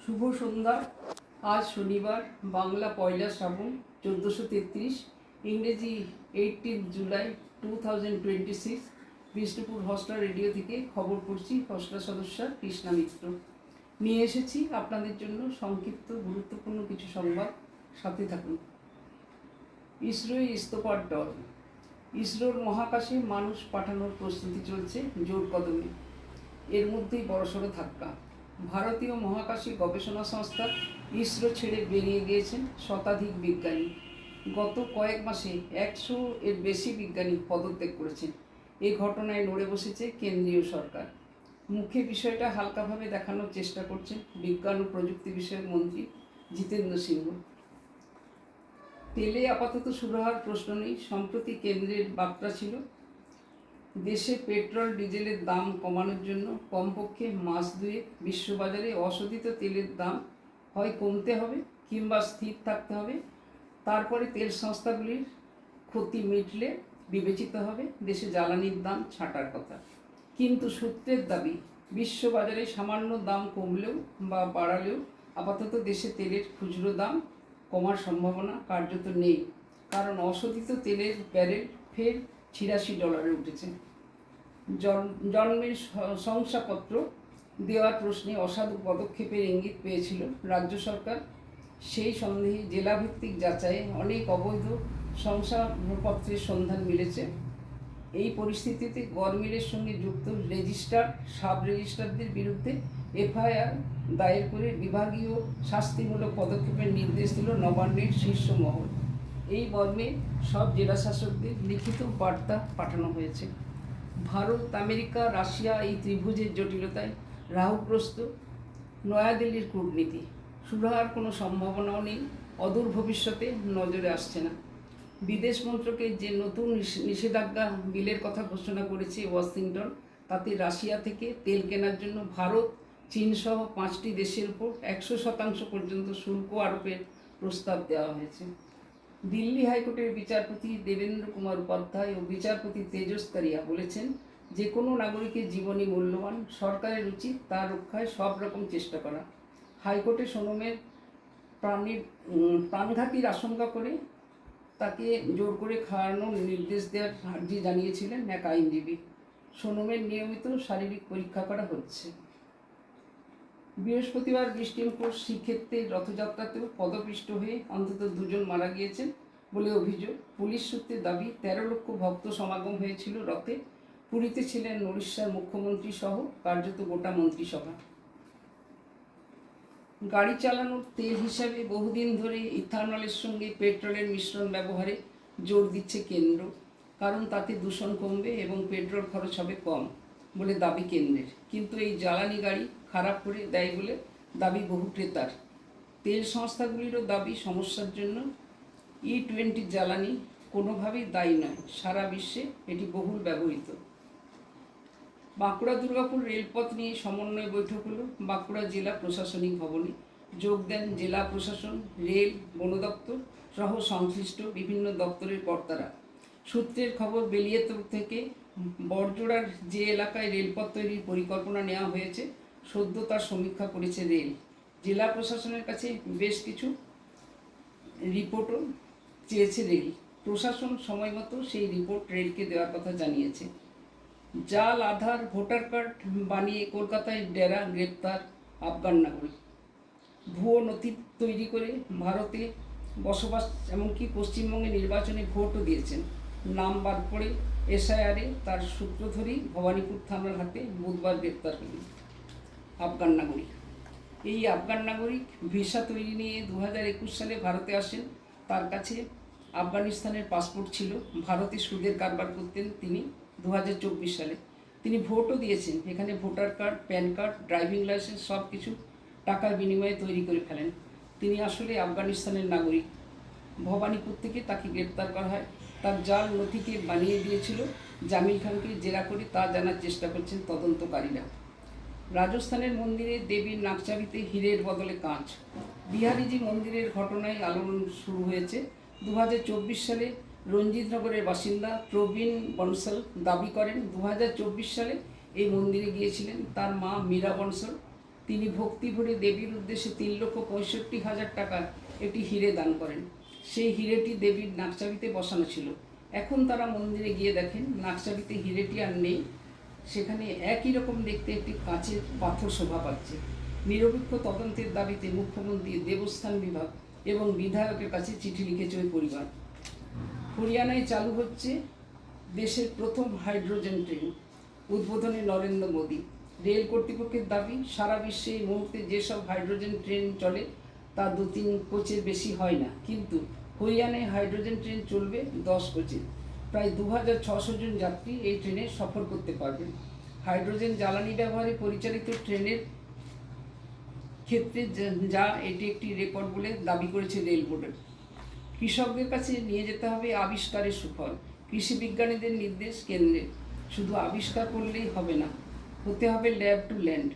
শুভ সন্ধ্যা। আজ শনিবার, বাংলা পয়লা শ্রাবণ 1433, ইংরেজি 18 জুলাই 2026। বিষ্ণুপুর হসলা রেডিও থেকে খবর পড়ছি হসলা সদস্যা কৃষ্ণা মিত্র। নিয়ে এসেছি আপনাদের জন্য সংক্ষিপ্ত গুরুত্বপূর্ণ কিছু সংবাদ, সাথে থাকুন। ইসরোয় ইস্তফার দল। ইসরোর মহাকাশে মানুষ পাঠানোর প্রস্তুতি চলছে জোর কদমে। এর মধ্যেই বড়সড় ধাক্কা। ভারতীয় মহাকাশী গবেষণা সংস্থা ইসরো ছেড়ে বেরিয়ে গিয়েছেন শতাধিক বিজ্ঞানী। গত কয়েক মাসে 100 এর বেশি বিজ্ঞানী পদত্যাগ করেছেন। এই ঘটনায় নড়ে বসেছে কেন্দ্রীয় সরকার। মুখে বিষয়টা হালকাভাবে দেখানোর চেষ্টা করছেন বিজ্ঞান ও প্রযুক্তি বিষয়ক মন্ত্রী জিতেন্দ্র সিংহ। তেলে আপাতত সুরাহার প্রশ্ন নেই। সম্প্রতি কেন্দ্রের বার্তা ছিল, দেশে পেট্রোল ডিজেলের দাম কমানোর জন্য কমপক্ষে মাস দুয়েক বিশ্ববাজারে অশোধিত তেলের দাম হয় কমতে হবে কিংবা স্থির থাকতে হবে। তারপরে তেল সংস্থাগুলির ক্ষতি মিটলে বিবেচিত হবে দেশে জ্বালানির দাম ছাঁটার কথা। কিন্তু সূত্রের দাবি, বিশ্ববাজারে সামান্য দাম কমলেও বা বাড়ালেও আপাতত দেশে তেলের খুচরো দাম কমার সম্ভাবনা কার্যত নেই, কারণ অশোধিত তেলের ব্যারেল ফের $86 উঠেছে। জন্মের শংসাপত্র দেওয়ার প্রশ্নে অসাধু পদক্ষেপের ইঙ্গিত পেয়েছিল রাজ্য সরকার। সেই সন্দেহে জেলাভিত্তিক যাচাইয়ে অনেক অবৈধ শংসাপত্রের সন্ধান মিলেছে। এই পরিস্থিতিতে গরমিলের সঙ্গে যুক্ত রেজিস্ট্রার, সাব রেজিস্ট্রারদের বিরুদ্ধে এফআইআর দায়ের করে বিভাগীয় শাস্তিমূলক পদক্ষেপের নির্দেশ দিল নবান্নের শীর্ষ মহল। এই মর্মে সব জেলাশাসকদের লিখিত বার্তা পাঠানো হয়েছে। ভারত, আমেরিকা, রাশিয়া এই ত্রিভুজের জটিলতায় রাহুগ্রস্ত নয়াদিল্লির কূটনীতি। সুরাহার কোনো সম্ভাবনাও নেই, অদূর ভবিষ্যতে নজরে আসছে না। বিদেশ মন্ত্রকের যে নতুন নিষেধাজ্ঞা বিলের কথা ঘোষণা করেছে ওয়াশিংটন, তাতে রাশিয়া থেকে তেল কেনার জন্য ভারত, চীনসহ 5টি দেশের উপর 100% পর্যন্ত শুল্ক আরোপের প্রস্তাব দেওয়া হয়েছে। দিল্লি হাইকোর্টের বিচারপতি দেবেন্দ্র কুমার উপাধ্যায় ও বিচারপতি তেজস কারিয়া বলেছেন, যে কোনো নাগরিকের জীবনই মূল্যবান, সরকারের উচিত তার রক্ষায় সব রকম চেষ্টা করা। হাইকোর্টে সোনমের প্রাণঘাতীর আশঙ্কা করে তাকে জোর করে খাওয়ানোর নির্দেশ দেওয়ার আর্জি জানিয়েছিলেন এক আইনজীবী। সোনমের নিয়মিত শারীরিক পরীক্ষা করা হচ্ছে। বৃহস্পতিবার বিষ্ণুপুর শ্রীক্ষেত্রের রথযাত্রাতেও পদপিষ্ট হয়ে অন্তত 2 জন মারা গিয়েছেন বলে অভিযোগ। পুলিশ সূত্রে দাবি, 13 লক্ষ ভক্ত সমাগম হয়েছিল রথে। পুরীতে ছিলেন উড়িষ্যার মুখ্যমন্ত্রী সহ কার্যত গোটা মন্ত্রিসভা। গাড়ি চালানোর তেল হিসাবে বহুদিন ধরে ইথানলের সঙ্গে পেট্রোলের মিশ্রণ ব্যবহারে জোর দিচ্ছে কেন্দ্র, কারণ তাতে দূষণ কমবে এবং পেট্রোল খরচ হবে কম বলে দাবি কেন্দ্রের। কিন্তু এই জ্বালানি গাড়ি খারাপ করে দেয় বলে দাবি বহু ক্রেতার। তেল সংস্থাগুলিরও দাবি, সমস্যার জন্য E20 জ্বালানি কোনোভাবেই দায়ী নয়, সারা বিশ্বে এটি বহুল ব্যবহৃত। বাঁকুড়া দুর্গাপুর রেলপথ নিয়ে সমন্বয় বৈঠক হলো বাঁকুড়া জেলা প্রশাসনিক ভবনে। যোগ দেন জেলা প্রশাসন, রেল, বন দপ্তর সহ সংশ্লিষ্ট বিভিন্ন দপ্তরের কর্তারা। সূত্রের খবর, বেলিয়াতোর থেকে বড়জোড়ার যে এলাকায় রেলপথ তৈরির পরিকল্পনা নেওয়া হয়েছে, সদ্য তার সমীক্ষা করেছে রেল। জেলা প্রশাসনের কাছে বেশ কিছু রিপোর্টও চেয়েছে রেল। প্রশাসন সময় মতো সেই রিপোর্ট রেলকে দেওয়ার কথা জানিয়েছে। জাল আধার ভোটার কার্ড বানিয়ে কলকাতায় ডেরা, গ্রেপ্তার আফগান নাগরিক। ভুয়ো নথি তৈরি করে ভারতে বসবাস, এমনকি পশ্চিমবঙ্গে নির্বাচনে ভোটও দিয়েছেন। নাম বাদ পড়ে এসআইআরে তার সূত্র ধরেই ভবানীপুর থানার হাতে বুধবার গ্রেপ্তার হলেন আফগান নাগরিক। এই আফগান নাগরিক ভিসা তৈরি নিয়ে 2021 সালে ভারতে আসেন। তার কাছে আফগানিস্তানের পাসপোর্ট ছিল। ভারতে সুদের কারবার করতেন তিনি 2024 সালে। তিনি ভোটও দিয়েছেন। এখানে voter card, pan card, driving licence সব কিছু টাকার বিনিময়ে তৈরি করে ফেলেন। তিনি আসলে আফগানিস্তানের নাগরিক। ভবানীপুর থেকে তাকে গ্রেপ্তার করা হয়। তার জাল নথিকে বানিয়ে দিয়েছিল জামিল খানকে জেরা করে, তা জানার চেষ্টা করছেন তদন্তকারীরা। রাজস্থানের মন্দিরে দেবীর নাকচাবিতে হীরের বদলে কাঁচ। বিহারিজি মন্দিরের ঘটনায় আলোড়ন শুরু হয়েছে। 2024 সালে রঞ্জিতনগরের বাসিন্দা প্রবীণ বনসল দাবি করেন 2024 সালে এই মন্দিরে গিয়েছিলেন তার মা মীরা বনসল। তিনি ভক্তি ভরে দেবীর উদ্দেশ্যে 3,65,000 টাকা একটি হিরে দান করেন। সেই হিরেটি দেবীর নাকচাবিতে বসানো ছিল। এখন তারা মন্দিরে গিয়ে দেখেন নাকচাবিতে হিরেটি আর নেই, সেখানে একই রকম দেখতে একটি কাঁচের পাথর শোভা পাচ্ছে। নিরপেক্ষ তদন্তের দাবিতে মুখ্যমন্ত্রী, দেবস্থান বিভাগ এবং বিধায়কের কাছে চিঠি লিখেছে ওই পরিবার। হরিয়ানায় চালু হচ্ছে দেশের প্রথম হাইড্রোজেন ট্রেন, উদ্বোধনে নরেন্দ্র মোদী। রেল কর্তৃপক্ষের দাবি, সারা বিশ্বে এই মুহূর্তে যেসব হাইড্রোজেন ট্রেন চলে তা 2-3 কোচের বেশি হয় না, কিন্তু হরিয়ানায় হাইড্রোজেন ট্রেন চলবে 10 কোচে। প্রায় 2,600 জন যাত্রী এই ট্রেনে সফর করতে পারবেন। হাইড্রোজেন জ্বালানি ব্যবহারে পরিচালিত ট্রেনের ক্ষেত্রে যা এটি একটি রেকর্ড বলে দাবি করেছে রেল বোর্ডের। কৃষকদের কাছে নিয়ে যেতে হবে আবিষ্কারের সুফল। কৃষি বিজ্ঞানীদের নির্দেশ কেন্দ্রের, শুধু আবিষ্কার করলেই হবে না, হতে হবে ল্যাব টু ল্যান্ড,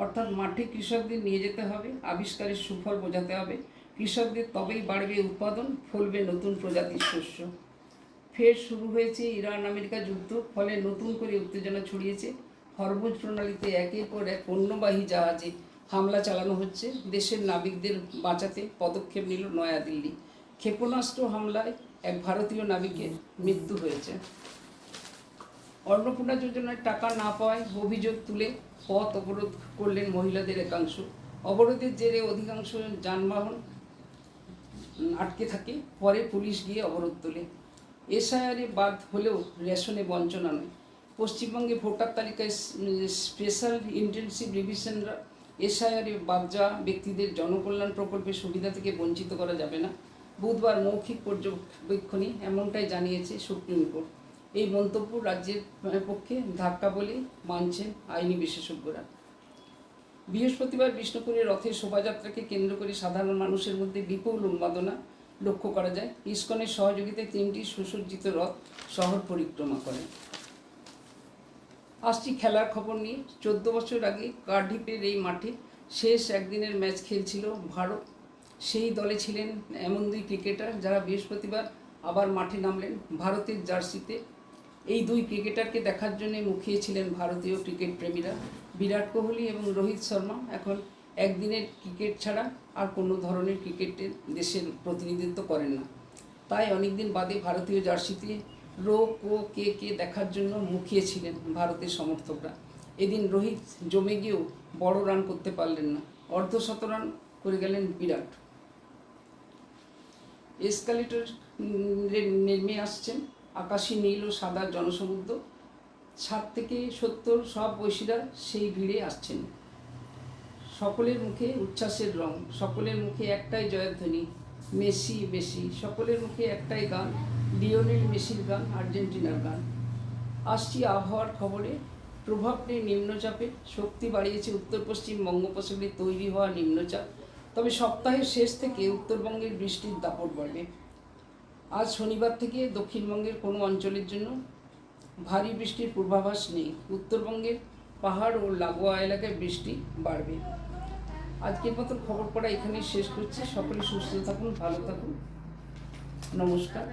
অর্থাৎ মাঠে কৃষকদের নিয়ে যেতে হবে, আবিষ্কারের সুফল বোঝাতে হবে কৃষকদের, তবেই বাড়বে উৎপাদন, ফলবে নতুন প্রজাতির শস্য। ফের শুরু হয়েছে ইরান আমেরিকা যুদ্ধ, ফলে নতুন করে উত্তেজনা ছড়িয়েছে। হরমুজ প্রণালীতে একের পর এক পণ্যবাহী জাহাজে হামলা চালানো হচ্ছে। দেশের নাবিকদের বাঁচাতে পদক্ষেপ নিল নয়াদিল্লি। ক্ষেপণাস্ত্র হামলায় এক ভারতীয় নাবিকের মৃত্যু হয়েছে। অন্নপূর্ণা যোজনায় টাকা না পাওয়ায় অভিযোগ তুলে পথ অবরোধ করলেন মহিলাদের একাংশ। অবরোধের জেরে অধিকাংশ যানবাহন আটকে থাকে, পরে পুলিশ গিয়ে অবরোধ তোলে। এসআইআরে বাদ হলেও রেশনে বঞ্চনা নয়। পশ্চিমবঙ্গে ভোটার তালিকায় স্পেশাল ইন্টেনসিভ রিভিশনরা এসআইআরে বাদ যাওয়া ব্যক্তিদের জনকল্যাণ প্রকল্পের সুবিধা থেকে বঞ্চিত করা যাবে না। বুধবার মৌখিক পর্যবেক্ষণে এমনটাই জানিয়েছে সুপ্রিম কোর্ট। এই মন্তব্য রাজ্যের পক্ষে ধাক্কা বলে মানছেন আইনি বিশেষজ্ঞরা। বৃহস্পতিবার বিষ্ণুপুরে রথের শোভাযাত্রাকে কেন্দ্র করে সাধারণ মানুষের মধ্যে বিপুল উন্মাদনা লক্ষ্য করা যায়। ইসকনের সহযোগিতায় 3টি সুসজ্জিত রথ শহর পরিক্রমা করে। আসছি খেলার খবর নিয়ে। 14 বছর আগে কার্ডিফের এই মাঠে শেষ একদিনের ম্যাচ খেলছিল ভারত। সেই দলে ছিলেন এমন 2 ক্রিকেটার যারা বৃহস্পতিবার আবার মাঠে নামলেন ভারতের জার্সিতে। এই 2 ক্রিকেটারকে দেখার জন্য মুখিয়েছিলেন ভারতীয় ক্রিকেট প্রেমীরা। বিরাট কোহলি এবং রোহিত শর্মা এখন একদিনের ক্রিকেট ছাড়া আর কোনো ধরনের ক্রিকেটে দেশের প্রতিনিধিত্ব করেন না। তাই অনেকদিন বাদে ভারতীয় জার্সিতে কে দেখার জন্য মুখিয়েছিলেন ভারতের সমর্থকরা। এদিন রোহিত জমে গিয়েও বড় রান করতে পারলেন না, অর্ধশতরান করে গেলেন বিরাট। এসকালেটর নেমে আসছেন আকাশী নীল ও সাদা জনসমুদ্র। 60 থেকে 70 সব বয়সীরা সেই ভিড়ে আসছেন। সকলের মুখে উচ্ছ্বাসের রং, সকলের মুখে একটাই জয়ধ্বনি, মেসি মেসি। সকলের মুখে একটাই গান, লিওনেল মেসির গান, আর্জেন্টিনার গান। আসছি আবহাওয়ার খবরে। প্রভাব নেই নিম্নচাপের, শক্তি বাড়িয়েছে উত্তর পশ্চিম বঙ্গোপসাগরে তৈরি হওয়া নিম্নচাপ। তবে সপ্তাহের শেষ থেকে উত্তরবঙ্গের বৃষ্টির দাপট বাড়বে। আজ শনিবার থেকে দক্ষিণবঙ্গের কোনো অঞ্চলের জন্য ভারী বৃষ্টির পূর্বাভাস নেই। উত্তরবঙ্গের পাহাড় ও লাগোয়া এলাকায় বৃষ্টি বাড়বে। আজকের মতো খবর পড়া এখানেই শেষ করছি। সকলে সুস্থ থাকুন, ভালো থাকুন। নমস্কার,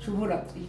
শুভরাত্রি।